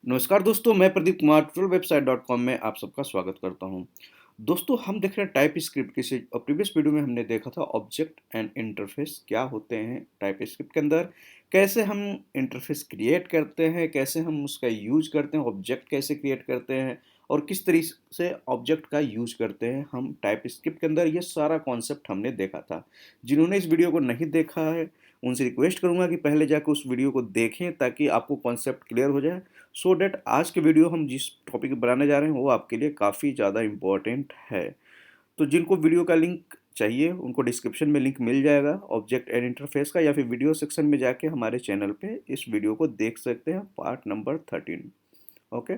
नमस्कार दोस्तों, मैं प्रदीप कुमार tutorialwebsite.com में आप सबका स्वागत करता हूं। दोस्तों, हम देख रहे हैं टाइप स्क्रिप्ट किसी प्रीवियस वीडियो में हमने देखा था ऑब्जेक्ट एंड इंटरफेस क्या होते हैं टाइप स्क्रिप्ट के अंदर, कैसे हम इंटरफेस क्रिएट करते हैं, कैसे हम उसका यूज करते हैं, ऑब्जेक्ट कैसे क्रिएट करते हैं और किस तरीके से ऑब्जेक्ट का यूज करते हैं हम टाइप स्क्रिप्ट के अंदर। ये सारा कॉन्सेप्ट हमने देखा था। जिन्होंने इस वीडियो को नहीं देखा है, उनसे रिक्वेस्ट करूंगा कि पहले जाकर उस वीडियो को देखें ताकि आपको कॉन्सेप्ट क्लियर हो जाए। सो डैट आज के वीडियो हम जिस टॉपिक बनाने जा रहे हैं वो आपके लिए काफ़ी ज़्यादा इम्पोर्टेंट है। तो जिनको वीडियो का लिंक चाहिए उनको डिस्क्रिप्शन में लिंक मिल जाएगा ऑब्जेक्ट एंड इंटरफेस का, या फिर वीडियो सेक्शन में जाके हमारे चैनल पे इस वीडियो को देख सकते हैं, पार्ट नंबर 13। ओके,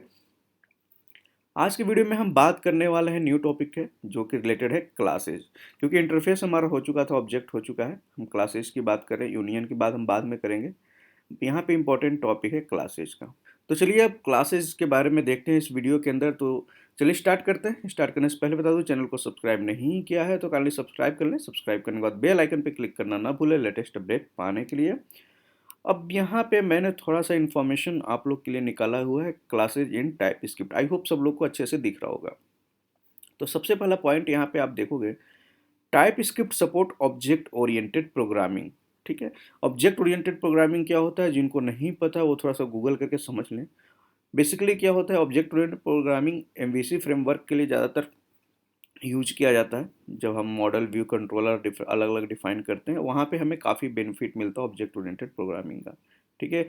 आज के वीडियो में हम बात करने वाले हैं न्यू टॉपिक है जो कि रिलेटेड है क्लासेज। क्योंकि इंटरफेस हमारा हो चुका था, ऑब्जेक्ट हो चुका है, हम क्लासेज की बात करें, यूनियन की बात हम बाद में करेंगे। यहाँ पे इम्पोर्टेंट टॉपिक है क्लासेज का। तो चलिए अब क्लासेज के बारे में देखते हैं इस वीडियो के अंदर। तो चलिए स्टार्ट करते हैं। स्टार्ट करने से पहले बता दूं, चैनल को सब्सक्राइब नहीं किया है तो काइंडली सब्सक्राइब कर लें। सब्सक्राइब करने के बाद बेल आइकन पे क्लिक करना ना भूलें लेटेस्ट अपडेट पाने के लिए। अब यहाँ पे मैंने थोड़ा सा इन्फॉर्मेशन आप लोग के लिए निकाला हुआ है classes in type script. I hope सब लोग को अच्छे से दिख रहा होगा। तो सबसे पहला पॉइंट यहाँ पे आप देखोगे, type script support object oriented programming. ठीक है, ऑब्जेक्ट ओरिएंटेड प्रोग्रामिंग क्या होता है, जिनको नहीं पता वो थोड़ा सा गूगल करके समझ लें। बेसिकली क्या होता है, object oriented programming MVC framework के लिए ज़्यादातर यूज किया जाता है। जब हम मॉडल व्यू कंट्रोलर अलग अलग डिफाइन करते हैं, वहाँ पे हमें काफ़ी बेनिफिट मिलता है ऑब्जेक्ट ओरिएंटेड प्रोग्रामिंग का। ठीक है,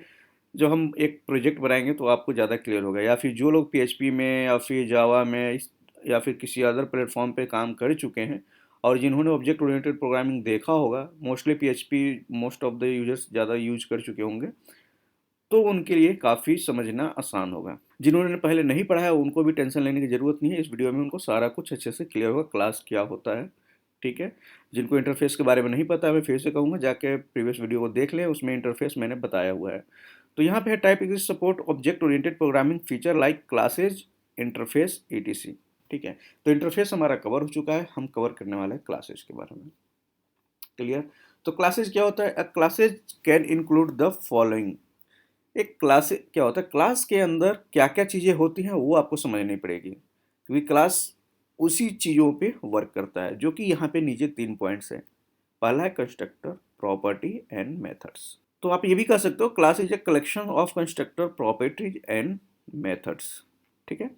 जब हम एक प्रोजेक्ट बनाएंगे तो आपको ज़्यादा क्लियर होगा, या फिर जो लोग पीएचपी में या फिर जावा में या फिर किसी अदर प्लेटफॉर्म पे काम कर चुके हैं और जिन्होंने ऑब्जेक्ट ओरिएंटेड प्रोग्रामिंग देखा होगा, mostly PHP most of the users ज़्यादा यूज कर चुके होंगे, तो उनके लिए काफ़ी समझना आसान होगा। जिन्होंने पहले नहीं पढ़ा है उनको भी टेंशन लेने की ज़रूरत नहीं है, इस वीडियो में उनको सारा कुछ अच्छे से क्लियर होगा क्लास क्या होता है। ठीक है, जिनको इंटरफेस के बारे में नहीं पता, मैं फिर से कहूँगा जाके प्रीवियस वीडियो को देख लें, उसमें इंटरफेस मैंने बताया हुआ है। तो यहाँ पे है type exist support object oriented programming feature like classes interface etc. ठीक है, तो इंटरफेस हमारा कवर हो चुका है, हम कवर करने वाले हैं क्लासेज के बारे में। क्लियर? तो क्लासेज क्या होता है, classes can include the following. एक क्लास क्या होता है, क्लास के अंदर क्या क्या चीज़ें होती हैं वो आपको समझनी पड़ेगी, क्योंकि क्लास उसी चीज़ों पे वर्क करता है जो कि यहाँ पे नीचे 3 पॉइंट्स हैं। पहला है कंस्ट्रक्टर, प्रॉपर्टी एंड मेथड्स। तो आप ये भी कह सकते हो class is a collection of constructor, properties and methods. ठीक है,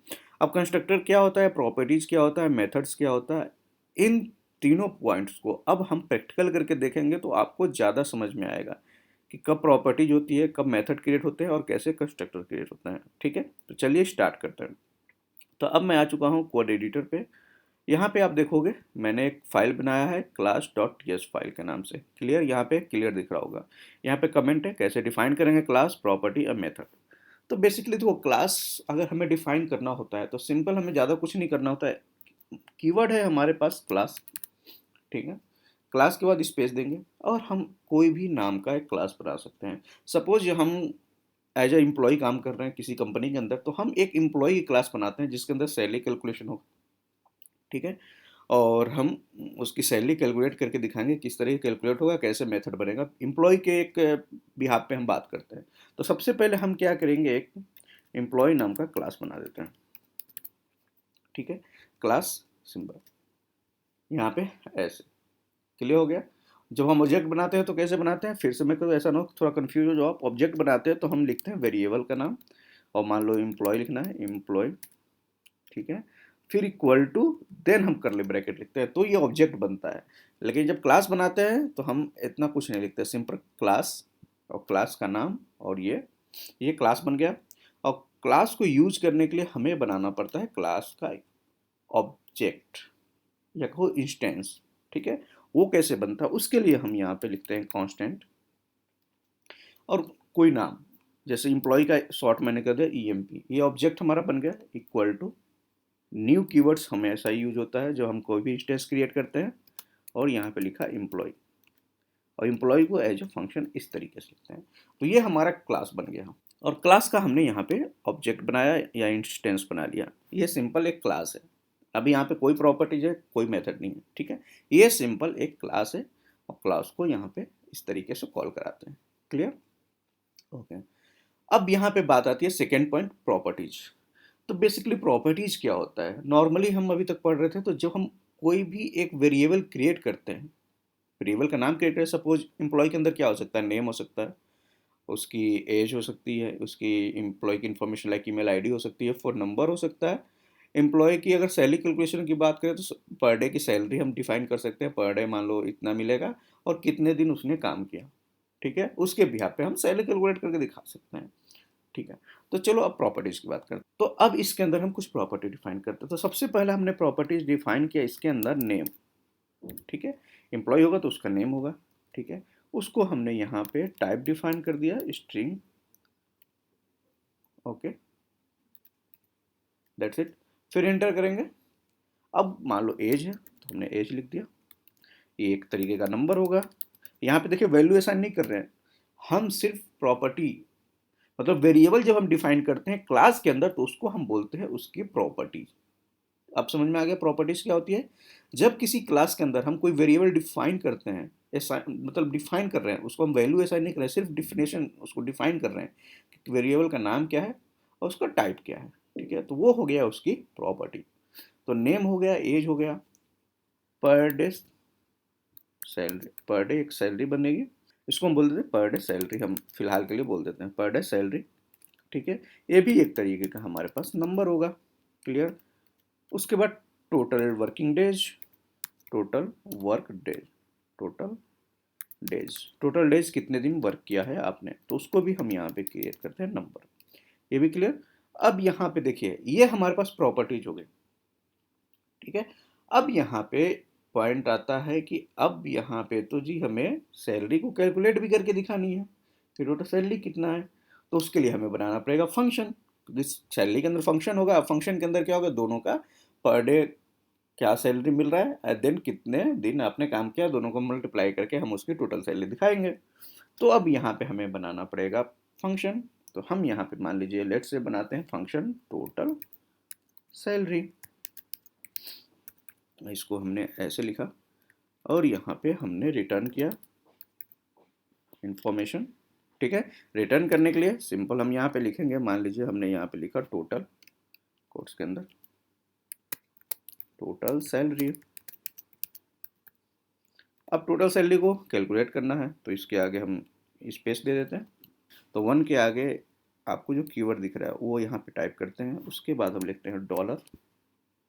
अब कंस्ट्रक्टर क्या होता है, प्रॉपर्टीज क्या होता है, मेथड्स क्या होता है, इन तीनों पॉइंट्स को अब हम प्रैक्टिकल करके देखेंगे तो आपको ज़्यादा समझ में आएगा कि कब प्रॉपर्टीज होती है, कब मेथड क्रिएट होते हैं और कैसे कंस्ट्रक्टर क्रिएट होता है। ठीक है, तो चलिए स्टार्ट करते हैं। तो अब मैं आ चुका हूँ कोड एडिटर पे। यहाँ पे आप देखोगे मैंने एक फाइल बनाया है क्लास डॉट टीएस फाइल के नाम से। क्लियर, यहाँ पे क्लियर दिख रहा होगा। यहाँ पे कमेंट है कैसे डिफाइन करेंगे क्लास, प्रॉपर्टी और मेथड। तो बेसिकली तो वो क्लास अगर हमें डिफाइन करना होता है तो सिंपल, हमें ज़्यादा कुछ नहीं करना होता है। कीवर्ड है हमारे पास क्लास। ठीक है, क्लास के बाद स्पेस देंगे और हम कोई भी नाम का एक क्लास बना सकते हैं। सपोज हम एज ए एम्प्लॉय काम कर रहे हैं किसी कंपनी के अंदर, तो हम एक एम्प्लॉय की क्लास बनाते हैं जिसके अंदर सैलरी कैलकुलेशन हो। ठीक है, और हम उसकी सैलरी कैलकुलेट करके दिखाएंगे किस तरह कैलकुलेट होगा, कैसे मेथड बनेगा। एम्प्लॉय के एक बिहाफ पे हम बात करते हैं। तो सबसे पहले हम क्या करेंगे, एक एम्प्लॉय नाम का क्लास बना देते हैं। ठीक है, क्लास सिंबल यहाँ पे ऐसे। क्लियर हो गया? जब हम ऑब्जेक्ट बनाते हैं तो कैसे बनाते हैं, फिर से मैं कहूँ ऐसा ना हो थोड़ा कंफ्यूज हो जाओ आप। ऑब्जेक्ट बनाते हैं तो हम लिखते हैं वेरिएबल का नाम, और मान लो एम्प्लॉय लिखना है, एम्प्लॉय। ठीक है, फिर इक्वल टू, देन हम करली ब्रैकेट लिखते हैं, तो ये ऑब्जेक्ट बनता है। लेकिन जब क्लास बनाते हैं तो हम इतना कुछ नहीं लिखते, सिंपल क्लास और क्लास का नाम, और ये क्लास बन गया। और क्लास को यूज करने के लिए हमें बनाना पड़ता है क्लास का ऑब्जेक्ट या कहो इंस्टेंस। ठीक है, वो कैसे बनता है उसके लिए हम यहाँ पे लिखते हैं कांस्टेंट और कोई नाम, जैसे इम्प्लॉय का शॉर्ट मैंने कर दिया ईएमपी। ये ऑब्जेक्ट हमारा बन गया, इक्वल टू न्यू कीवर्ड्स हमेशा यूज होता है जब हम कोई भी इंस्टेंस क्रिएट करते हैं, और यहाँ पे लिखा एम्प्लॉय, और एम्प्लॉय को एज ए फंक्शन इस तरीके से लिखते हैं। तो ये हमारा क्लास बन गया, और क्लास का हमने यहाँ पे ऑब्जेक्ट बनाया या इंस्टेंस बना लिया। ये सिंपल एक क्लास है। अभी यहाँ पे कोई प्रॉपर्टीज है, कोई मेथड नहीं है। ठीक है, ये सिंपल एक क्लास है, और क्लास को यहाँ पे इस तरीके से कॉल कराते हैं। क्लियर? ओके, अब यहाँ पे बात आती है सेकेंड पॉइंट, प्रॉपर्टीज। तो बेसिकली प्रॉपर्टीज क्या होता है, नॉर्मली हम अभी तक पढ़ रहे थे, तो जब हम कोई भी एक वेरिएबल क्रिएट करते हैं, वेरिएबल का नाम क्रिएट करें, सपोज एम्प्लॉय के अंदर क्या हो सकता है, नेम हो सकता है, उसकी एज हो सकती है, उसकी एम्प्लॉय की इन्फॉर्मेशन लाइक ईमेल आईडी हो सकती है, फ़ोन नंबर हो सकता है। एम्प्लॉय की अगर सैलरी कैलकुलेशन की बात करें तो पर डे की सैलरी हम डिफाइन कर सकते हैं, पर डे मान लो इतना मिलेगा और कितने दिन उसने काम किया, ठीक है, उसके बिहाफ पे हम सैलरी कैलकुलेट करके दिखा सकते हैं, ठीक है। तो चलो अब प्रॉपर्टीज की बात करते हैं। तो अब इसके अंदर हम कुछ प्रॉपर्टी डिफाइन करते हैं। तो सबसे पहले हमने प्रॉपर्टीज डिफाइन किया, इसके अंदर नेम, ठीक है, एम्प्लॉय होगा तो उसका नेम होगा, ठीक है। उसको हमने यहाँ पे टाइप डिफाइन कर दिया, स्ट्रिंग, ओके, दैट्स इट। फिर एंटर करेंगे। अब मान लो एज है तो हमने एज लिख दिया, ये एक तरीके का नंबर होगा। यहाँ पे देखिए वैल्यू असाइन नहीं कर रहे हैं, हम सिर्फ प्रॉपर्टी, मतलब वेरिएबल जब हम डिफाइन करते हैं क्लास के अंदर तो उसको हम बोलते हैं उसकी प्रॉपर्टी। अब समझ में आ गया प्रॉपर्टीज क्या होती है। जब किसी क्लास के अंदर हम कोई वेरिएबल डिफाइन करते हैं, मतलब डिफाइन कर रहे हैं, उसको हम वैल्यू असाइन नहीं कर रहे हैं, सिर्फ डिफिनेशन उसको डिफाइन कर रहे हैं कि वेरिएबल का नाम क्या है और उसका टाइप क्या है, ठीक है, तो वो हो गया उसकी प्रॉपर्टी। तो नेम हो गया, एज हो गया, पर डे सैलरी, पर डे एक सैलरी बनेगी, इसको हम बोल देते हैं पर डे सैलरी, हम फिलहाल के लिए बोल देते हैं पर डे सैलरी, ठीक है। ये भी एक तरीके का हमारे पास नंबर होगा, क्लियर। उसके बाद total working days, total work days, total days, total days कितने दिन वर्क किया है आपने, तो उसको भी हम यहाँ पे क्रिएट करते हैं नंबर, ये भी क्लियर। अब यहाँ पे देखिए ये हमारे पास प्रॉपर्टीज हो गई, ठीक है। अब यहाँ पे पॉइंट आता है कि अब यहाँ पे तो जी हमें सैलरी को कैलकुलेट भी करके दिखानी है, फिर टोटल सैलरी कितना है, तो उसके लिए हमें बनाना पड़ेगा फंक्शन। जिस सैलरी के अंदर फंक्शन होगा, फंक्शन के अंदर क्या होगा, दोनों का पर डे क्या सैलरी मिल रहा है एंड देन कितने दिन आपने काम किया, दोनों को मल्टीप्लाई करके हम उसकी टोटल सैलरी दिखाएंगे। तो अब यहाँ पे हमें बनाना पड़ेगा फंक्शन। तो हम यहाँ पे मान लीजिए लेट से बनाते हैं फंक्शन टोटल सैलरी, इसको हमने ऐसे लिखा और यहाँ पे हमने रिटर्न किया इंफॉर्मेशन, ठीक है। रिटर्न करने के लिए सिंपल हम यहाँ पे लिखेंगे, मान लीजिए हमने यहाँ पे लिखा टोटल, कोट्स के अंदर टोटल सैलरी। अब टोटल सैलरी को कैलकुलेट करना है तो इसके आगे हम स्पेस दे देते हैं, तो वन के आगे आपको जो कीवर्ड दिख रहा है वो यहाँ पे टाइप करते हैं, उसके बाद हम लिखते हैं डॉलर,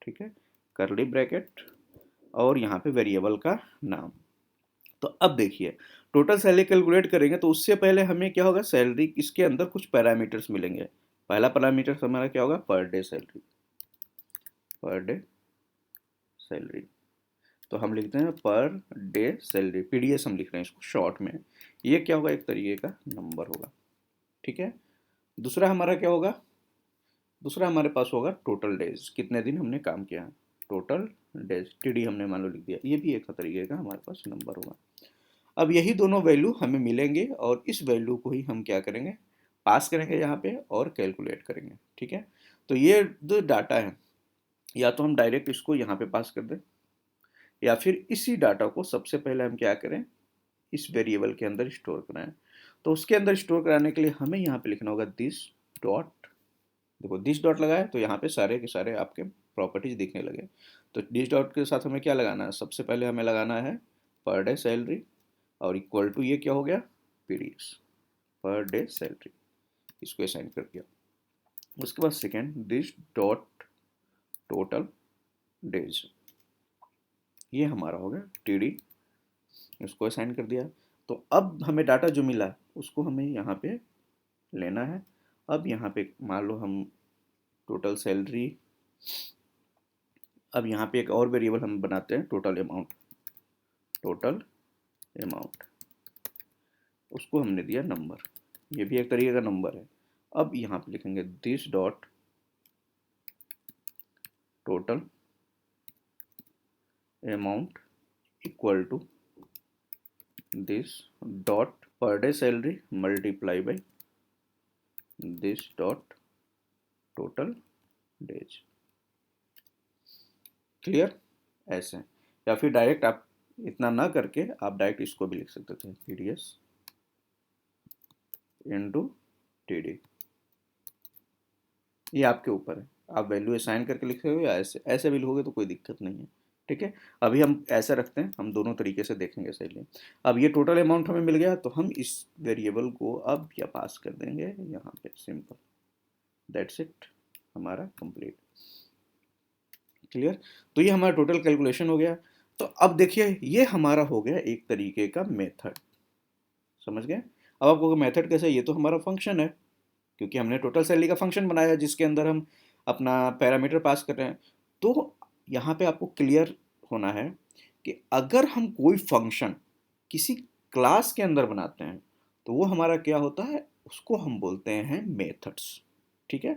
ठीक है, करली ब्रैकेट और यहाँ पे वेरिएबल का नाम। तो अब देखिए टोटल सैलरी कैलकुलेट करेंगे तो उससे पहले हमें क्या होगा, सैलरी इसके अंदर कुछ पैरामीटर्स मिलेंगे। पहला पैरामीटर हमारा क्या होगा, पर डे सैलरी, पर डे सैलरी, तो हम लिखते हैं पर डे सैलरी, पीडीएस हम लिख रहे हैं इसको शॉर्ट में। ये क्या होगा, एक तरीके का नंबर होगा, ठीक है। दूसरा हमारा क्या होगा, दूसरा हमारे पास होगा टोटल डेज, कितने दिन हमने काम किया है, टोटल डेज, टीडी हमने मान लो लिख दिया, ये भी एक तरीके का हमारे पास नंबर होगा। अब यही दोनों वैल्यू हमें मिलेंगे और इस वैल्यू को ही हम क्या करेंगे, पास करेंगे यहाँ पे और कैलकुलेट करेंगे, ठीक है। तो ये जो डाटा है, या तो हम डायरेक्ट इसको यहाँ पे पास कर दें या फिर इसी डाटा को सबसे पहले हम क्या करें, इस वेरिएबल के अंदर स्टोर कराएं। तो उसके अंदर स्टोर कराने के लिए हमें यहाँ पे लिखना होगा दिस डॉट, देखो दिस डॉट लगाए तो यहाँ पे सारे के सारे आपके प्रॉपर्टीज दिखने लगे। तो दिस डॉट के साथ हमें क्या लगाना है, सबसे पहले हमें लगाना है पर डे सैलरी और इक्वल टू ये क्या हो गया, पीडीएस, पर डे सैलरी, इसको असाइन कर दिया। उसके बाद second this dot total days, ये हमारा हो गया टीडी, इसको असाइन कर दिया। तो अब हमें डाटा जो मिला उसको हमें यहाँ पे लेना है। अब यहाँ पे मान लो हम टोटल सैलरी, अब यहाँ पे एक और वेरिएबल हम बनाते हैं टोटल अमाउंट, टोटल अमाउंट, उसको हमने दिया नंबर, ये भी एक तरीके का नंबर है। अब यहाँ पे लिखेंगे this dot total amount equal to this dot per day salary multiply by this dot total days, clear, ऐसे। या फिर डायरेक्ट आप इतना ना करके आप डायरेक्ट इसको भी लिख सकते थे, पीडीएस इंटू TD, ये आपके ऊपर है, आप वैल्यू असाइन करके लिख रहे हो या ऐसे ऐसे भी लिखोगे तो कोई दिक्कत नहीं है। ठीक है, अभी हम ऐसा रखते हैं, हम दोनों तरीके से देखेंगे सही। अब ये टोटल अमाउंट हमें मिल गया तो हम इस वेरिएबल को अब क्या पास कर देंगे यहाँ पे, सिंपल, दैट्स इट, हमारा कंप्लीट। क्लियर, तो ये हमारा टोटल कैलकुलेशन हो गया। तो अब देखिए ये हमारा हो गया एक तरीके का मेथड, समझ गए। अब आपको मेथड कैसे, ये तो हमारा फंक्शन है, क्योंकि हमने टोटल सैलरी का फंक्शन बनाया जिसके अंदर हम अपना पैरामीटर पास कर रहे हैं। तो यहाँ पे आपको क्लियर होना है कि अगर हम कोई फंक्शन किसी क्लास के अंदर बनाते हैं तो वो हमारा क्या होता है, उसको हम बोलते हैं मेथड्स। ठीक है,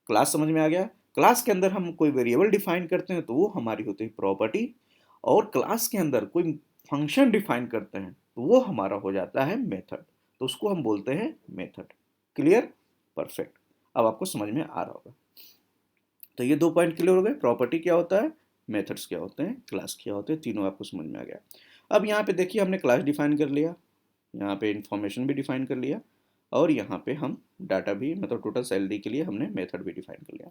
क्लास समझ में आ गया। क्लास के अंदर हम कोई वेरिएबल डिफाइन करते हैं तो वो हमारी होती है प्रॉपर्टी, और क्लास के अंदर कोई फंक्शन डिफाइन करते हैं तो वो हमारा हो जाता है मेथड, तो उसको हम बोलते हैं मेथड। क्लियर, परफेक्ट, अब आपको समझ में आ रहा होगा। तो ये 2 पॉइंट क्लियर हो गए, प्रॉपर्टी क्या होता है, मेथड्स क्या होते हैं, क्लास क्या होते हैं, तीनों आपको समझ में आ गया। अब यहाँ पे देखिए हमने क्लास डिफाइन कर लिया, यहाँ पे इंफॉर्मेशन भी डिफाइन कर लिया, और यहाँ पे हम डाटा भी, मतलब टोटल सैलरी के लिए हमने मेथड भी डिफाइन कर लिया।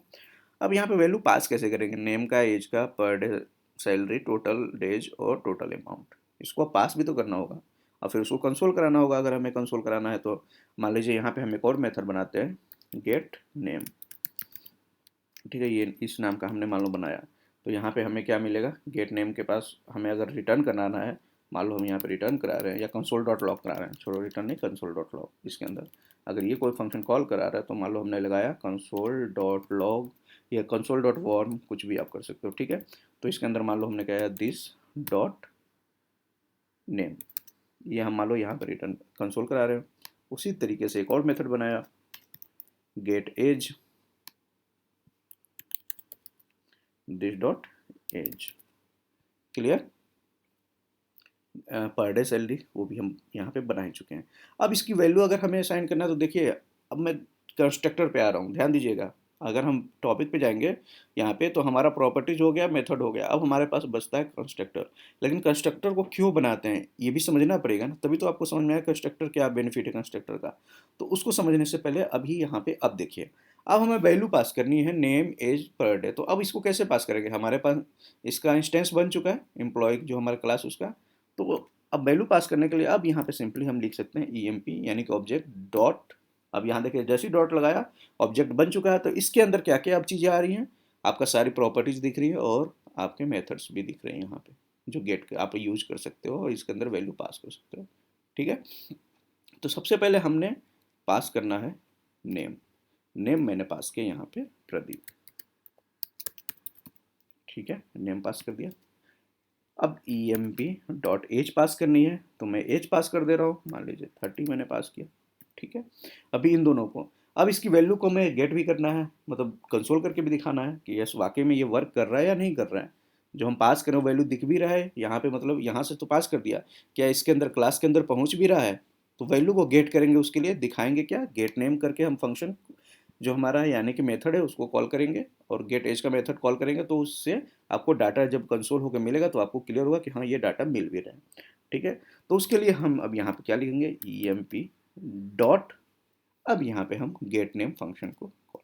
अब यहाँ पे वैल्यू पास कैसे करेंगे, नेम का, एज का, पर डे सैलरी, टोटल डेज और टोटल अमाउंट, इसको पास भी तो करना होगा और फिर उसको कंसोल कराना होगा। अगर हमें कंसोल कराना है तो मान लीजिए यहाँ पे हम एक और मेथड बनाते हैं, गेट नेम। ठीक है, ये इस नाम का हमने मान लो बनाया, तो यहाँ पे हमें क्या मिलेगा, गेट नेम के पास हमें अगर रिटर्न कराना है, मान लो हम यहाँ पे रिटर्न करा रहे हैं या कंसोल डॉट लॉग करा रहे हैं, छोड़ो रिटर्न नहीं, कंसोल डॉट लॉग, इसके अंदर अगर ये कोई फंक्शन कॉल करा रहा है तो मान लो हमने लगाया कंसोल डॉट लॉग या कंसोल डॉट वॉर्म, कुछ भी आप कर सकते हो। ठीक है, तो इसके अंदर मान लो हमने कहा दिस डॉट नेम, ये हम मान लो यहाँ पर रिटर्न कंसोल करा रहे हैं। उसी तरीके से एक और मेथड बनाया, get age, this dot age. Clear, per day salary वो भी हम यहाँ पे बना ही चुके हैं। अब इसकी वैल्यू अगर हमें असाइन करना है तो देखिए, अब मैं कंस्ट्रक्टर पे आ रहा हूँ, ध्यान दीजिएगा। अगर हम टॉपिक पे जाएंगे यहाँ पे, तो हमारा प्रॉपर्टीज हो गया, मेथड हो गया, अब हमारे पास बचता है कंस्ट्रक्टर। लेकिन कंस्ट्रक्टर को क्यों बनाते हैं ये भी समझना पड़ेगा ना, तभी तो आपको समझ में आया कंस्ट्रक्टर क्या बेनिफिट है कंस्ट्रक्टर का। तो उसको समझने से पहले अभी यहाँ पे अब देखिए, अब हमें वैल्यू पास करनी है नेम एज पर डे। तो अब इसको कैसे पास करेंगे, हमारे पास इसका इंस्टेंस बन चुका है एम्प्लॉय जो हमारा क्लास उसका। तो अब वैल्यू पास करने के लिए अब यहाँ पे सिंपली हम लिख सकते हैं EMP, यानी कि ऑब्जेक्ट डॉट। अब यहाँ देखिए जैसे ही डॉट लगाया ऑब्जेक्ट बन चुका है, तो इसके अंदर क्या क्या अब चीज़ें आ रही हैं, आपका सारी प्रॉपर्टीज दिख रही है और आपके मेथड्स भी दिख रहे हैं यहाँ पे, जो गेट आप यूज कर सकते हो और इसके अंदर वैल्यू पास कर सकते हो। ठीक है, तो सबसे पहले हमने पास करना है नेम। नेम मैंने पास किया यहाँ पे प्रदीप। ठीक है, नेम पास कर दिया। अब EMP डॉट एज पास करनी है, तो मैं एज पास कर दे रहा हूँ, मान लीजिए 30 मैंने पास किया। ठीक है, अभी इन दोनों को, अब इसकी वैल्यू को मैं गेट भी करना है, मतलब कंसोल करके भी दिखाना है कि यस वाकई में ये वर्क कर रहा है या नहीं कर रहा है। जो हम पास करें वैल्यू दिख भी रहा है यहाँ पे, मतलब यहाँ से तो पास कर दिया, क्या इसके अंदर क्लास के अंदर पहुँच भी रहा है। तो वैल्यू को गेट करेंगे, उसके लिए दिखाएंगे क्या, गेट नेम करके हम फंक्शन जो हमारा है यानी कि मेथड है उसको कॉल करेंगे, और गेट एज का मेथड कॉल करेंगे, तो उससे आपको डाटा जब कंसोल होकर मिलेगा तो आपको क्लियर होगा कि हाँ ये डाटा मिल भी रहा है। ठीक है, तो उसके लिए हम अब यहाँ पे क्या लिखेंगे, EMP डॉट, अब यहाँ पे हम गेट नेम फंक्शन को कॉल,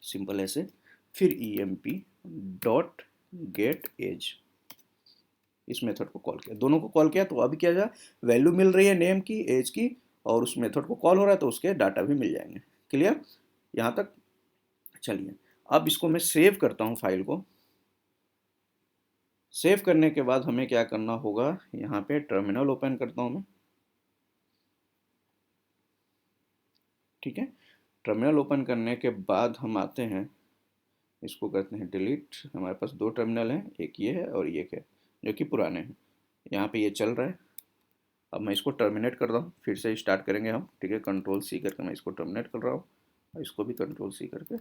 सिंपल ऐसे, फिर EMP डॉट गेट एज, इस मेथड को कॉल किया, दोनों को कॉल किया, तो अभी क्या जा, वैल्यू मिल रही है नेम की, एज की, और उस मेथड को कॉल हो रहा है तो उसके डाटा भी मिल जाएंगे। क्लियर, यहाँ तक। चलिए अब इसको मैं सेव करता हूँ फाइल को। सेव करने के बाद हमें क्या करना होगा, यहाँ पे टर्मिनल ओपन करता हूँ मैं। ठीक है, टर्मिनल ओपन करने के बाद हम आते हैं, इसको करते हैं डिलीट। हमारे पास 2 टर्मिनल हैं, एक ये है और एक है जो कि पुराने हैं। यहाँ पे ये चल रहा है, अब मैं इसको टर्मिनेट कर रहा हूँ, फिर से स्टार्ट करेंगे हम। ठीक है, कंट्रोल C करके मैं इसको टर्मिनेट कर रहा हूँ, और इसको भी कंट्रोल C करके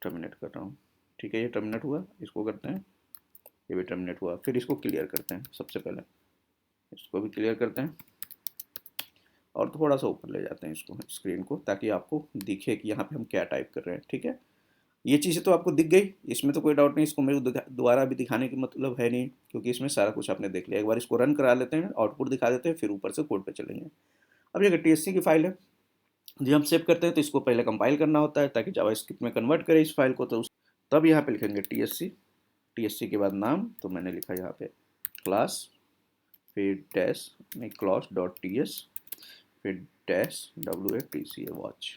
टर्मिनेट कर रहा हूँ। ठीक है, ये टर्मिनेट हुआ, इसको करते हैं, ये भी टर्मिनेट हुआ। फिर इसको क्लियर करते हैं, सबसे पहले इसको भी क्लियर करते हैं, और थोड़ा सा ऊपर ले जाते हैं इसको, स्क्रीन को, ताकि आपको दिखे कि यहाँ पे हम क्या टाइप कर रहे हैं। ठीक है, ये चीज़ें तो आपको दिख गई, इसमें तो कोई डाउट नहीं, इसको मेरे को दोबारा भी दिखाने की मतलब है नहीं, क्योंकि इसमें सारा कुछ आपने देख लिया। एक बार इसको रन करा लेते हैं, आउटपुट दिखा देते हैं, फिर ऊपर से कोड पे चलेंगे। अब ये TSC की फाइल है, जब हम सेव करते हैं तो इसको पहले कंपाइल करना होता है ताकि जावास्क्रिप्ट में कन्वर्ट करे इस फाइल को, तो तब यहाँ पे लिखेंगे TSC, TSC के बाद नाम, तो मैंने लिखा यहाँ पे क्लास, फिर डैश में क्लास डॉट TS, फिर डैश WATCA वॉच।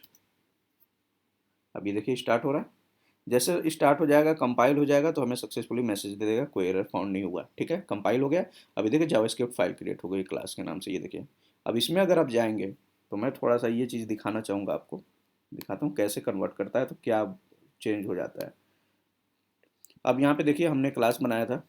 अब ये देखिए स्टार्ट हो रहा है। जैसे स्टार्ट हो जाएगा, कंपाइल हो जाएगा, तो हमें सक्सेसफुली मैसेज दे देगा कोई एरर फाउंड नहीं हुआ। ठीक है, कंपाइल हो गया। अभी देखिए जावास्क्रिप्ट फाइल क्रिएट हो गई क्लास के नाम से, ये देखिए। अब इसमें अगर आप जाएंगे तो मैं थोड़ा सा ये चीज़ दिखाना चाहूँगा आपको, दिखाता हूँ कैसे कन्वर्ट करता है, तो क्या चेंज हो जाता है। अब यहाँ पे देखिए हमने क्लास बनाया था,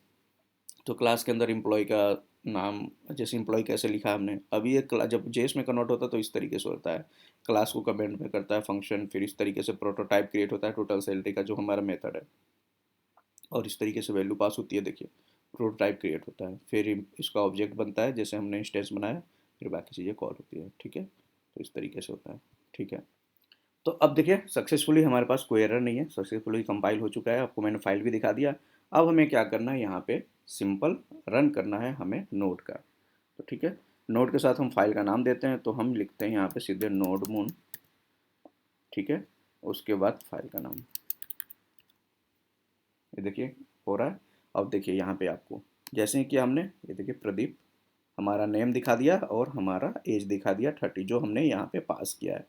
तो क्लास के अंदर एम्प्लॉय का नाम, जैसे एम्प्लॉय कैसे लिखा हमने, अभी ये जब जेएस में कन्वर्ट होता है तो इस तरीके से होता है। क्लास को कमेंट में करता है फंक्शन, फिर इस तरीके से प्रोटोटाइप क्रिएट होता है टोटल सैलरी का, जो हमारा मेथड है, और इस तरीके से वैल्यू पास होती है। देखिए प्रोटोटाइप क्रिएट होता है, फिर इसका ऑब्जेक्ट बनता है जैसे हमने इंस्टेंस बनाया, फिर बाकी चीज़ें कॉल होती है। ठीक है, तो इस तरीके से होता है। ठीक है, तो अब देखिए सक्सेसफुली हमारे पास कोई एरर नहीं है, सक्सेसफुली कंपाइल हो चुका है, आपको मैंने फाइल भी दिखा दिया। अब हमें क्या करना है, यहाँ पे सिंपल रन करना है हमें नोड का। तो ठीक है, नोड के साथ हम फाइल का नाम देते हैं, तो हम लिखते हैं यहाँ पे सीधे नोड मून। ठीक है, उसके बाद फाइल का नाम, ये देखिए हो रहा है। अब देखिए यहाँ पे आपको जैसे ही किया हमने, ये देखिए प्रदीप हमारा नेम दिखा दिया और हमारा एज दिखा दिया 30, जो हमने यहाँ पे पास किया है।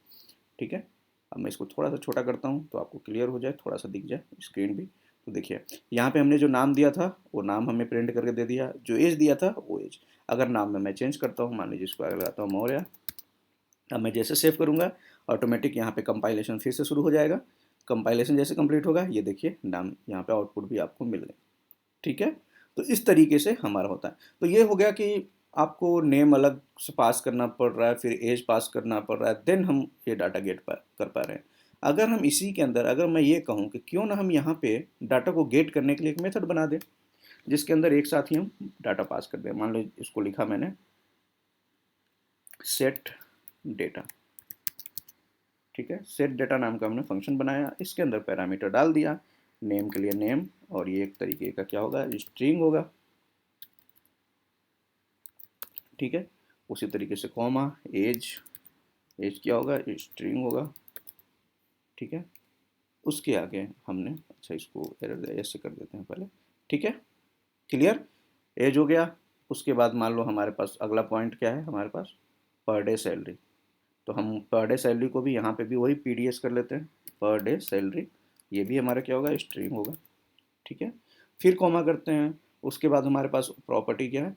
ठीक है, अब मैं इसको थोड़ा सा छोटा करता हूँ तो आपको क्लियर हो जाए, थोड़ा सा दिख जाए स्क्रीन भी। तो देखिए यहाँ पे हमने जो नाम दिया था वो नाम हमें प्रिंट करके दे दिया, जो एज दिया था वो एज। अगर नाम में मैं चेंज करता हूँ, मान लीजिए इसको आगे लगाता हूँ मौर्य। अब मैं जैसे सेव करूँगा, ऑटोमेटिक यहाँ पे कंपाइलेशन फिर से शुरू हो जाएगा। कंपाइलेशन जैसे कंप्लीट होगा, ये देखिए नाम यहाँ पे आउटपुट भी आपको मिल गए। ठीक है, तो इस तरीके से हमारा होता है। तो ये हो गया कि आपको नेम अलग से पास करना पड़ रहा है, फिर एज पास करना पड़ रहा है, देन हम ये डाटा गेट कर पा रहे हैं। अगर हम इसी के अंदर, अगर मैं ये कहूँ कि क्यों ना हम यहाँ पे डाटा को गेट करने के लिए एक मेथड बना दें, जिसके अंदर एक साथ ही हम डाटा पास कर दें। मान लो इसको लिखा मैंने सेट डेटा। ठीक है, सेट डेटा नाम का हमने फंक्शन बनाया, इसके अंदर पैरामीटर डाल दिया, नेम के लिए नेम, और ये एक तरीके का क्या होगा, स्ट्रिंग होगा। ठीक है, उसी तरीके से कॉमा, एज, एज क्या होगा, स्ट्रिंग होगा। ठीक है, उसके आगे हमने, अच्छा इसको एरर ऐसे कर देते हैं पहले। ठीक है, क्लियर, एज हो गया। उसके बाद मान लो हमारे पास अगला पॉइंट क्या है, हमारे पास पर डे सैलरी। तो हम पर डे सैलरी को भी यहाँ पे भी वही PDS कर लेते हैं, पर डे सैलरी, ये भी हमारा क्या होगा, स्ट्रिंग होगा। ठीक है, फिर कॉमा करते हैं। उसके बाद हमारे पास प्रॉपर्टी क्या है,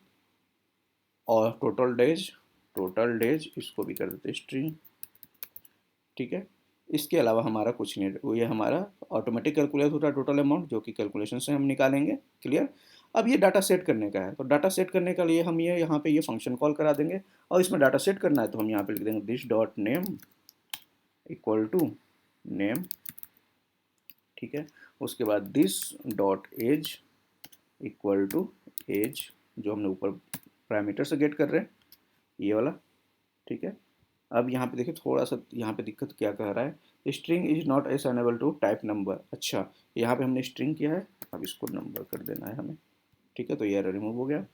और टोटल डेज इसको भी कर देते हैं स्ट्रिंग। ठीक है, इसके अलावा हमारा कुछ नहीं, वो ये हमारा ऑटोमेटिक कैलकुलेट होता है टोटल अमाउंट, जो कि कैलकुलेशन से हम निकालेंगे। क्लियर, अब ये डाटा सेट करने का है, तो डाटा सेट करने के लिए हम ये यहाँ पे ये फंक्शन कॉल करा देंगे, और इसमें डाटा सेट करना है तो हम यहाँ पे लिख देंगे this dot name equal to name. ठीक है, उसके बाद this dot age equal to age, जो हमने ऊपर पैरामीटर से गेट कर रहे हैं, ये वाला। ठीक है, अब यहाँ पे देखिए थोड़ा सा यहाँ पे दिक्कत क्या कह रहा है, string is not assignable to type number. अच्छा, यहाँ पे हमने स्ट्रिंग किया है, अब इसको नंबर कर देना है हमें। ठीक है, तो ये रिमूव हो गया।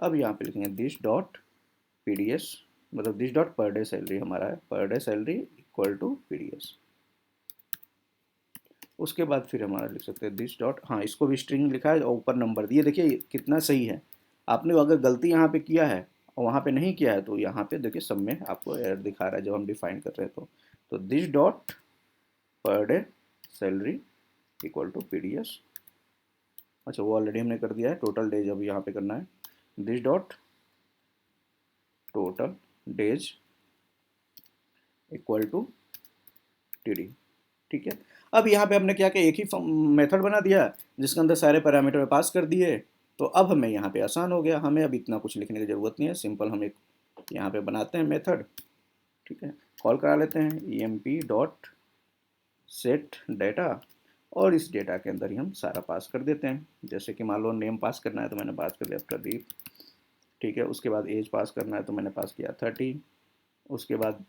अब यहाँ पे लिखेंगे दिस डॉट PDS, मतलब this dot per day salary हमारा है, per day salary equal to PDS। उसके बाद फिर हमारा लिख सकते हैं दिस डॉट, हाँ इसको भी स्ट्रिंग लिखा है और ऊपर नंबर दिए, देखिए कितना सही है। आपने अगर गलती यहाँ पे किया है और वहाँ पे नहीं किया है, तो यहाँ पे देखिए सब में आपको एरर दिखा रहा है जब हम डिफाइन कर रहे हैं। तो this dot per day salary equal to PDS। अच्छा, वो ऑलरेडी हमने कर दिया है, टोटल डेज अब यहाँ पे करना है, this dot total days equal to TD। ठीक है, अब यहाँ पे हमने क्या किया, एक ही मेथड बना दिया जिसके अंदर सारे पैरामीटर पास कर दिए। तो अब हमें यहाँ पे आसान हो गया, हमें अब इतना कुछ लिखने की ज़रूरत नहीं है, सिंपल हम एक यहाँ पे बनाते हैं मेथड। ठीक है, कॉल करा लेते हैं EMP डॉट सेट डेटा, और इस डेटा के अंदर ही हम सारा पास कर देते हैं। जैसे कि मान लो नेम पास करना है तो मैंने पास कर दिया प्रदीप। ठीक है, उसके बाद एज पास करना है तो मैंने पास किया 30। उसके बाद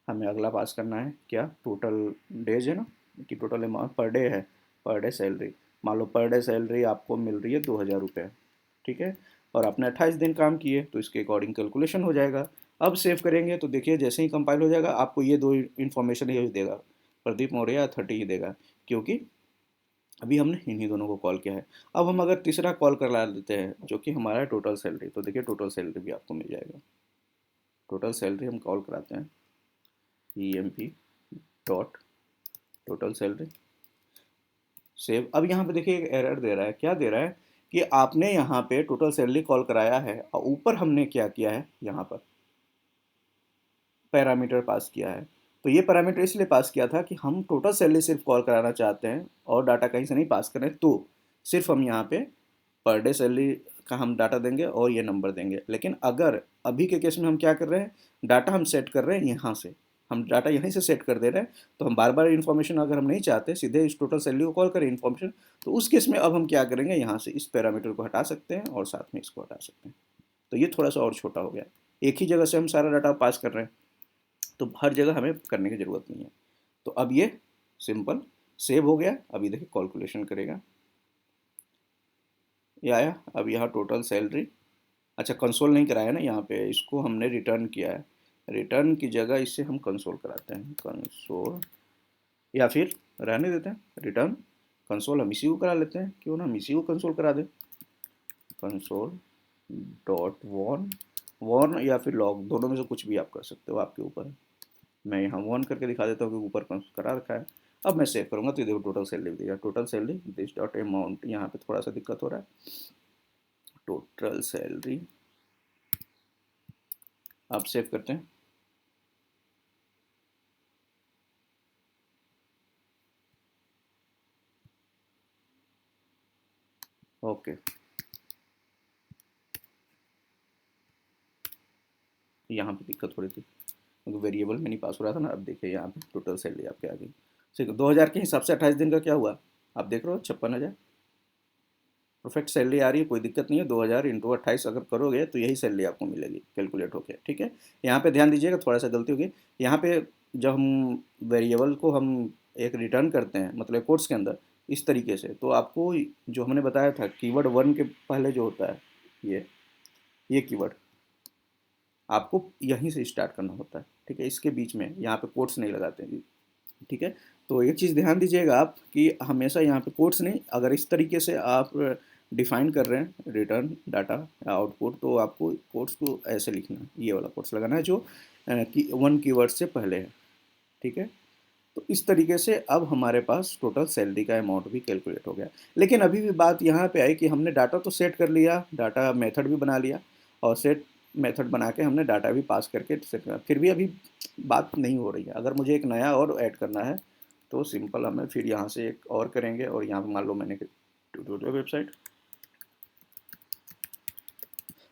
हमें अगला पास करना है क्या, टोटल डेज है ना, कि टोटल अमाउंट पर डे है, पर डे सैलरी। मान लो पर डे सैलरी आपको मिल रही है 2000 रुपये। ठीक है, और आपने 28 दिन काम किए तो इसके अकॉर्डिंग कैलकुलेशन हो जाएगा। अब सेव करेंगे तो देखिए जैसे ही कंपाइल हो जाएगा आपको ये दो इन्फॉर्मेशन ही देगा, प्रदीप मौर्य 30 ही देगा, क्योंकि अभी हमने इन्हीं दोनों को कॉल किया है। अब हम अगर तीसरा कॉल करा देते हैं जो कि हमारा है टोटल सैलरी, तो देखिए टोटल सैलरी भी आपको मिल जाएगा। टोटल सैलरी हम कॉल कराते हैं EMP dot total salary, save. अब यहाँ पे देखिए एक एरर दे रहा है, क्या दे रहा है कि आपने यहाँ पे टोटल सैलरी कॉल कराया है और ऊपर हमने क्या किया है, यहाँ पर पैरामीटर पास किया है। तो ये पैरामीटर इसलिए पास किया था कि हम टोटल सैलरी सिर्फ कॉल कराना चाहते हैं और डाटा कहीं से नहीं पास कर रहे हैं, तो सिर्फ हम यहाँ पे पर डे सैलरी का हम डाटा देंगे और ये नंबर देंगे। लेकिन अगर अभी के केस में हम क्या कर रहे हैं, डाटा हम सेट कर रहे हैं यहाँ से, हम डाटा यहीं से सेट कर दे रहे हैं, तो हम बार बार इन्फॉर्मेशन अगर हम नहीं चाहते सीधे इस टोटल सैलरी को कॉल करें इन्फॉर्मेशन, तो उस केस में अब हम क्या करेंगे, यहाँ से इस पैरामीटर को हटा सकते हैं और साथ में इसको हटा सकते हैं। तो ये थोड़ा सा और छोटा हो गया, एक ही जगह से हम सारा डाटा पास कर रहे हैं, तो हर जगह हमें करने की ज़रूरत नहीं है। तो अब ये सिंपल सेव हो गया। अभी देखिए कैलकुलेशन करेगा, ये आया। अब यहाँ टोटल सैलरी, अच्छा कंसोल नहीं कराया ना, यहाँ पे इसको हमने रिटर्न किया है, रिटर्न की जगह इससे हम कंसोल कराते हैं, कंसोल, या फिर रहने देते हैं रिटर्न कंसोल, हम इसी को करा लेते हैं, क्यों ना हम इसी को कंसोल करा दें, कंसोल डॉट वॉन, वॉन या फिर लॉग, दोनों में से कुछ भी आप कर सकते हो, आपके ऊपर है। मैं यहाँ वन करके दिखा देता हूँ कि ऊपर करा रखा है। अब मैं सेव करूँगा तो ये देखो टोटल सैलरी दिया, total salary this dot amount, यहाँ पे थोड़ा सा दिक्कत हो रहा है, टोटल सैलरी। आप सेव करते हैं, ओके। यहाँ पे दिक्कत हो रही थी क्योंकि वेरिएबल में नहीं पास हो रहा था ना। अब देखिए यहाँ पे टोटल सैलरी आपके आ गई, ठीक है। 2000 के हिसाब से 28 दिन का क्या हुआ, आप देख रहे हो 56,000 परफेक्ट सैलरी आ रही है, कोई दिक्कत नहीं है। 2000 इंटू 28 अगर करोगे तो यही सैलरी आपको मिलेगी कैलकुलेट होके, ठीक है। यहाँ पे ध्यान दीजिएगा, थोड़ा सा गलती होगी यहाँ पे, जब हम वेरिएबल को हम एक रिटर्न करते हैं मतलब कोट्स के अंदर इस तरीके से, तो आपको जो हमने बताया था कीवर्ड वन के पहले जो होता है ये कीवर्ड आपको यहीं से स्टार्ट करना होता है, ठीक है। इसके बीच में यहाँ पे कोट्स नहीं लगाते हैं, ठीक है। तो एक चीज़ ध्यान दीजिएगा आप कि हमेशा यहाँ पे कोट्स नहीं, अगर इस तरीके से आप डिफाइन कर रहे हैं रिटर्न डाटा या आउटपुट, तो आपको कोट्स को ऐसे लिखना है, ये वाला कोट्स लगाना है जो वन कीवर्ड से पहले है, ठीक है। तो इस तरीके से अब हमारे पास टोटल सैलरी का अमाउंट भी कैलकुलेट हो गया। लेकिन अभी भी बात यहाँ पे आई कि हमने डाटा तो सेट कर लिया, डाटा मेथड भी बना लिया और सेट मेथड बना के हमने डाटा भी पास करके सेट करा, फिर भी अभी बात नहीं हो रही है। अगर मुझे एक नया और ऐड करना है तो सिंपल हमें फिर यहाँ से एक और करेंगे, और यहाँ पे मान लो मैंने ट्यूटोरियल वेबसाइट,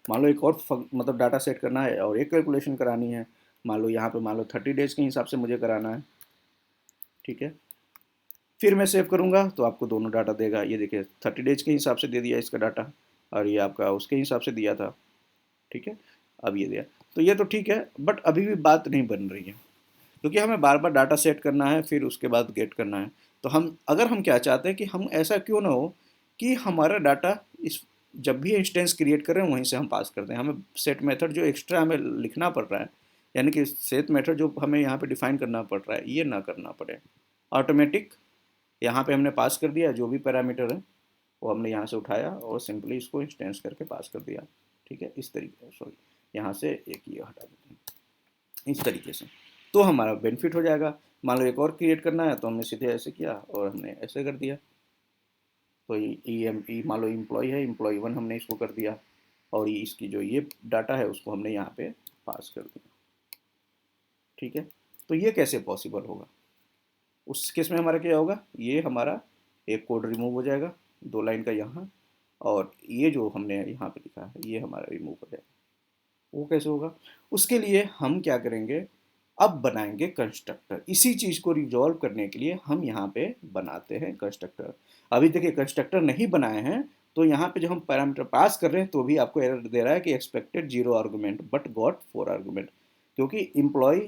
मान लो एक और मतलब डाटा सेट करना है और एक कैलकुलेशन करानी है, मान लो यहाँ पे मान लो 30 डेज के हिसाब से मुझे कराना है, ठीक है। फिर मैं सेव करूँगा तो आपको दोनों डाटा देगा, ये देखिए 30 डेज के हिसाब से दे दिया इसका डाटा, और ये आपका उसके हिसाब से दिया था, ठीक है। अब ये दिया, तो ये तो ठीक है, बट अभी भी बात नहीं बन रही है क्योंकि हमें बार बार डाटा सेट करना है फिर उसके बाद गेट करना है। तो हम क्या चाहते हैं कि हम ऐसा क्यों ना हो कि हमारा डाटा इस जब भी इंस्टेंस क्रिएट करें वहीं से हम पास करते हैं, हमें सेट मेथड जो एक्स्ट्रा हमें लिखना पड़ रहा है, यानी कि सेट मेथड जो हमें यहाँ पे डिफाइन करना पड़ रहा है ये ना करना पड़े, ऑटोमेटिक यहाँ पे हमने पास कर दिया, जो भी पैरामीटर है वो हमने यहाँ से उठाया और सिंपली इसको इंस्टेंस करके पास कर दिया, ठीक है। इस तरीके से, सॉरी यहाँ से एक ये हटा देते हैं इस तरीके से, तो हमारा बेनिफिट हो जाएगा। मान लो एक और क्रिएट करना है तो हमने सीधे ऐसे किया और हमने ऐसे कर दिया, तो मान लो इम्प्लॉय है, एम्प्लॉय वन हमने इसको कर दिया और इसकी जो ये डाटा है उसको हमने यहाँ पे पास कर दिया, ठीक है। तो ये कैसे पॉसिबल होगा, उस केस में हमारा क्या होगा, ये हमारा एक कोड रिमूव हो जाएगा 2 लाइन का यहाँ, और ये जो हमने यहाँ पे लिखा है ये हमारा रिमूव हो जाएगा। वो कैसे होगा, उसके लिए हम क्या करेंगे, अब बनाएंगे कंस्ट्रक्टर। इसी चीज़ को रिजॉल्व करने के लिए हम यहाँ पे बनाते हैं कंस्ट्रक्टर। अभी देखिए कंस्ट्रक्टर नहीं बनाए हैं, तो यहाँ पे जो हम पैरामीटर पास कर रहे हैं तो भी आपको एरर दे रहा है कि expected 0 argument but got 4 argument, क्योंकि एम्प्लॉय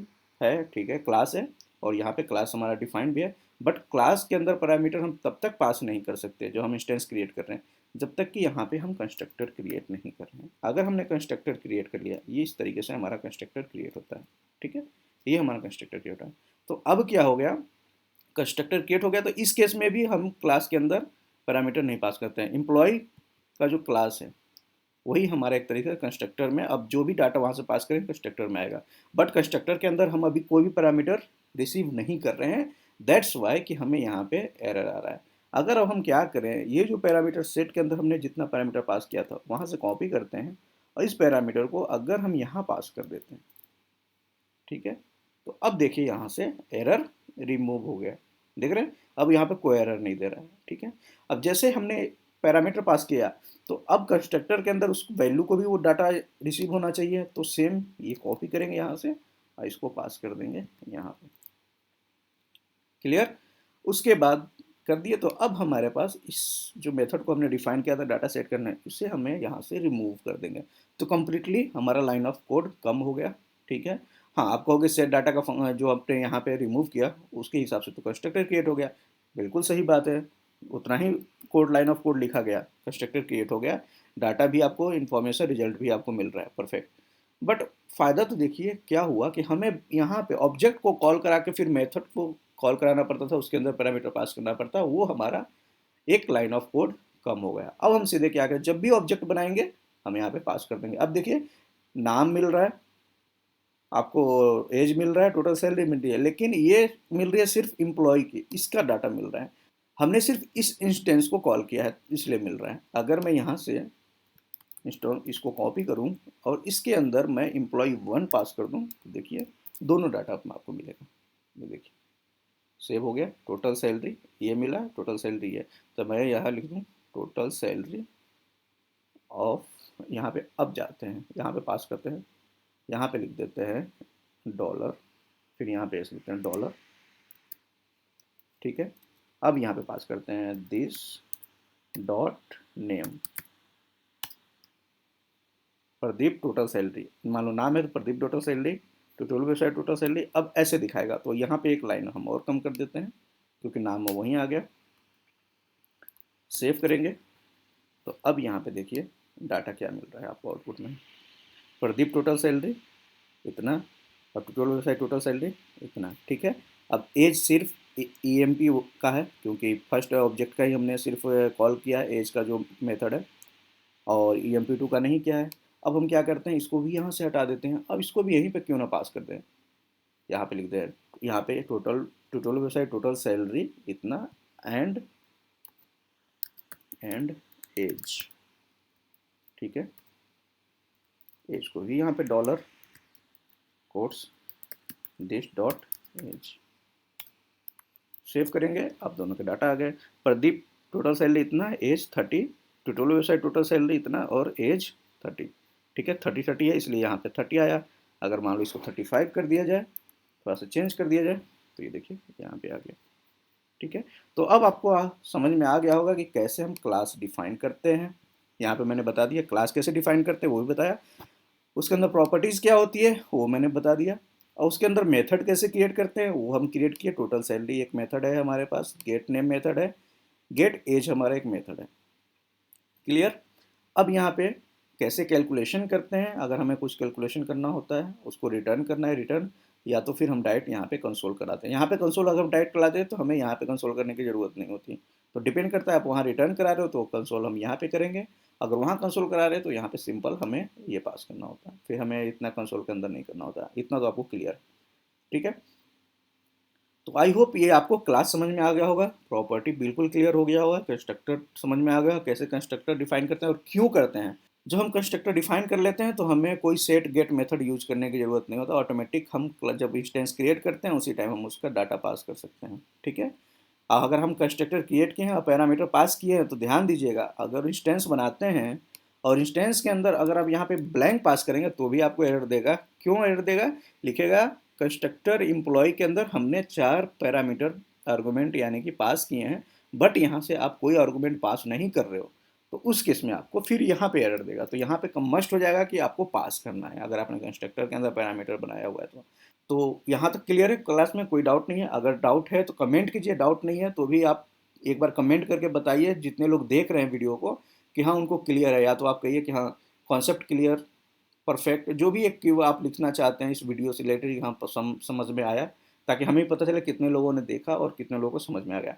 है, ठीक है, क्लास है और यहाँ पे क्लास हमारा डिफाइंड भी है, बट क्लास के अंदर पैरामीटर हम तब तक पास नहीं कर सकते जो हम इंस्टेंस क्रिएट कर रहे हैं, जब तक कि यहाँ पे हम कंस्ट्रक्टर क्रिएट नहीं कर रहे हैं। अगर हमने कंस्ट्रक्टर क्रिएट कर लिया, ये इस तरीके से हमारा कंस्ट्रक्टर क्रिएट होता है, ठीक है, ये हमारा कंस्ट्रक्टर क्रिएट होता है। तो अब क्या हो गया, कंस्ट्रक्टर क्रिएट हो गया, तो इस केस में भी हम क्लास के अंदर पैरामीटर नहीं पास करते हैं। एम्प्लॉय का जो क्लास है वही हमारा एक तरीके से कंस्ट्रक्टर में, अब जो भी डाटा वहाँ से पास करेंगे कंस्ट्रक्टर में आएगा, बट कंस्ट्रक्टर के अंदर हम अभी कोई भी पैरामीटर रिसीव नहीं कर रहे हैं। दैट्स वाई कि हमें यहाँ पे एरर आ रहा है। अगर अब हम क्या करें, ये जो पैरामीटर सेट के अंदर हमने जितना पैरामीटर पास किया था वहाँ से कॉपी करते हैं और इस पैरामीटर को अगर हम यहाँ पास कर देते हैं, ठीक है, तो अब देखिए यहाँ से एरर रिमूव हो गया, देख रहे हैं, अब यहाँ पे कोई एरर नहीं दे रहा है, ठीक है। अब जैसे हमने पैरामीटर पास किया, तो अब कंस्ट्रक्टर के अंदर उस वैल्यू को भी वो डाटा रिसीव होना चाहिए, तो सेम ये कॉपी करेंगे यहाँ से और इसको पास कर देंगे यहाँ पे। क्लियर? उसके बाद कर दिए, तो अब हमारे पास इस जो मेथड को हमने डिफाइन किया था डाटा सेट करना है, उसे हमें यहाँ से रिमूव कर देंगे, तो कम्प्लीटली हमारा लाइन ऑफ कोड कम हो गया, ठीक है। हाँ, आप कहोगे सेट डाटा का जो आपने यहाँ पे रिमूव किया उसके हिसाब से तो कंस्ट्रक्टर क्रिएट हो गया, बिल्कुल सही बात है, उतना ही कोड, लाइन ऑफ कोड लिखा गया, कंस्ट्रक्टर क्रिएट हो गया, डाटा भी आपको, इन्फॉर्मेशन, रिजल्ट भी आपको मिल रहा है, परफेक्ट। बट फ़ायदा तो देखिए क्या हुआ कि हमें यहाँ पे ऑब्जेक्ट को कॉल करा के फिर मेथड को कॉल कराना पड़ता था, उसके अंदर पैरामीटर पास करना पड़ता, वो हमारा एक लाइन ऑफ कोड कम हो गया। अब हम सीधे क्या करें, जब भी ऑब्जेक्ट बनाएंगे हम यहाँ पे पास कर देंगे। अब देखिए नाम मिल रहा है आपको, एज मिल रहा है, टोटल सैलरी मिल रही है, लेकिन ये मिल रही है सिर्फ इम्प्लॉय की, इसका डाटा मिल रहा है, हमने सिर्फ इस इंस्टेंस को कॉल किया है इसलिए मिल रहा है। अगर मैं यहाँ से इंस्टॉल इसको कॉपी करूँ और इसके अंदर मैं एम्प्लॉय 1 पास कर दूँ, तो देखिए दोनों डाटा आपको मिलेगा। ये देखिए सेव हो गया, टोटल सैलरी ये मिला, टोटल सैलरी है, तो मैं यहाँ लिख दूँ टोटल सैलरी ऑफ, यहाँ पे अब जाते हैं, यहाँ पे पास करते हैं, यहाँ पे लिख देते हैं डॉलर, फिर यहाँ पे ऐसे लिखते हैं डॉलर, ठीक है। अब यहाँ पे पास करते हैं this dot name, Pradeep total salary, मान लो नाम है तो Pradeep total salary, total website total salary, अब ऐसे दिखाएगा। तो यहाँ पे एक लाइन हम और कम कर देते हैं क्योंकि नाम वहीं आ गया, सेव करेंगे, तो अब यहाँ पे देखिए डाटा क्या मिल रहा है आपको आउटपुट में, प्रदीप टोटल सैलरी इतना और टोटल वेबसाइट टोटल सैलरी इतना, ठीक है। अब एज सिर्फ EMP का है क्योंकि फर्स्ट ऑब्जेक्ट का ही हमने सिर्फ कॉल किया है, एज का जो मेथड है, और EMP2 का नहीं किया है। अब हम क्या करते हैं, इसको भी यहाँ से हटा देते हैं, अब इसको भी यहीं पे क्यों ना पास कर दें, यहाँ पे लिख दें, यहाँ पे टोटल वेबसाइट टोटल सैलरी इतना एंड एज, ठीक है, एज को भी यहाँ पे dollar quotes this dot age, save करेंगे, अब दोनों के डाटा आ गए, प्रदीप टोटल सैलरी इतना, age 30, total website total salary इतना और एज 30, ठीक है, 30 है इसलिए यहाँ पे 30 आया। अगर मान लो इसको 35 कर दिया जाए, थोड़ा सा चेंज कर दिया जाए, तो ये देखिए यहाँ पे आ गया, ठीक है। तो अब आपको समझ में आ गया होगा कि कैसे हम क्लास डिफाइन करते हैं। यहाँ पे मैंने बता दिया क्लास कैसे डिफाइन करते हैं, वो भी बताया, उसके अंदर प्रॉपर्टीज़ क्या होती है वो मैंने बता दिया, और उसके अंदर मेथड कैसे क्रिएट करते हैं वो हम क्रिएट किए। टोटल सैलरी एक मेथड है हमारे पास, गेट नेम मेथड है, गेट एज हमारा एक मेथड है, क्लियर। अब यहाँ पे कैसे कैलकुलेशन करते हैं, अगर हमें कुछ कैलकुलेशन करना होता है, उसको रिटर्न करना है रिटर्न, या तो फिर हम डायरेक्ट यहाँ पे कंसोल कराते हैं। यहाँ पे कंसोल अगर हम डायरेक्ट कराते हैं तो हमें यहाँ पे कंसोल करने की ज़रूरत नहीं होती, तो डिपेंड करता है, आप वहाँ रिटर्न करा रहे हो तो कंसोल हम यहाँ पे करेंगे, अगर वहाँ कंसोल करा रहे हैं तो यहाँ पे सिंपल हमें ये पास करना होता है, फिर हमें इतना कंसोल के अंदर नहीं करना होता। इतना तो आपको क्लियर, ठीक है। तो आई होप ये आपको क्लास समझ में आ गया होगा, प्रॉपर्टी बिल्कुल क्लियर हो गया होगा, कंस्ट्रक्टर समझ में आ गया कैसे कंस्ट्रक्टर डिफाइन करते हैं और क्यों करते हैं। जब हम कंस्ट्रक्टर डिफाइन कर लेते हैं तो हमें कोई सेट गेट मेथड यूज करने की ज़रूरत नहीं होता, ऑटोमेटिक हम जब इंस्टेंस क्रिएट करते हैं उसी टाइम हम उसका डाटा पास कर सकते हैं, ठीक है। अगर हम कंस्ट्रक्टर क्रिएट किए हैं और पैरामीटर पास किए हैं तो ध्यान दीजिएगा, अगर इंस्टेंस बनाते हैं और इंस्टेंस के अंदर अगर आप यहाँ पे ब्लैंक पास करेंगे तो भी आपको एरर देगा। क्यों एरर देगा, लिखेगा कंस्ट्रक्टर एम्प्लॉय के अंदर हमने 4 पैरामीटर आर्गूमेंट यानी कि पास किए हैं, बट यहाँ से आप कोई आर्गूमेंट पास नहीं कर रहे हो, तो उस केस में आपको फिर यहाँ पे एरर देगा। तो यहाँ पे मस्ट हो जाएगा कि आपको पास करना है अगर आपने कंस्ट्रक्टर के अंदर पैरामीटर बनाया हुआ है तो यहाँ तक क्लियर है, क्लास में कोई डाउट नहीं है। अगर डाउट है तो कमेंट कीजिए, डाउट नहीं है तो भी आप एक बार कमेंट करके बताइए, जितने लोग देख रहे हैं वीडियो को कि हाँ उनको क्लियर है, या तो आप कहिए कि हाँ कॉन्सेप्ट क्लियर, परफेक्ट, जो भी एक कीवर्ड आप लिखना चाहते हैं इस वीडियो से रिलेटेड, यहाँ समझ में आया, ताकि हमें पता चले कितने लोगों ने देखा और कितने लोगों को समझ में आ गया।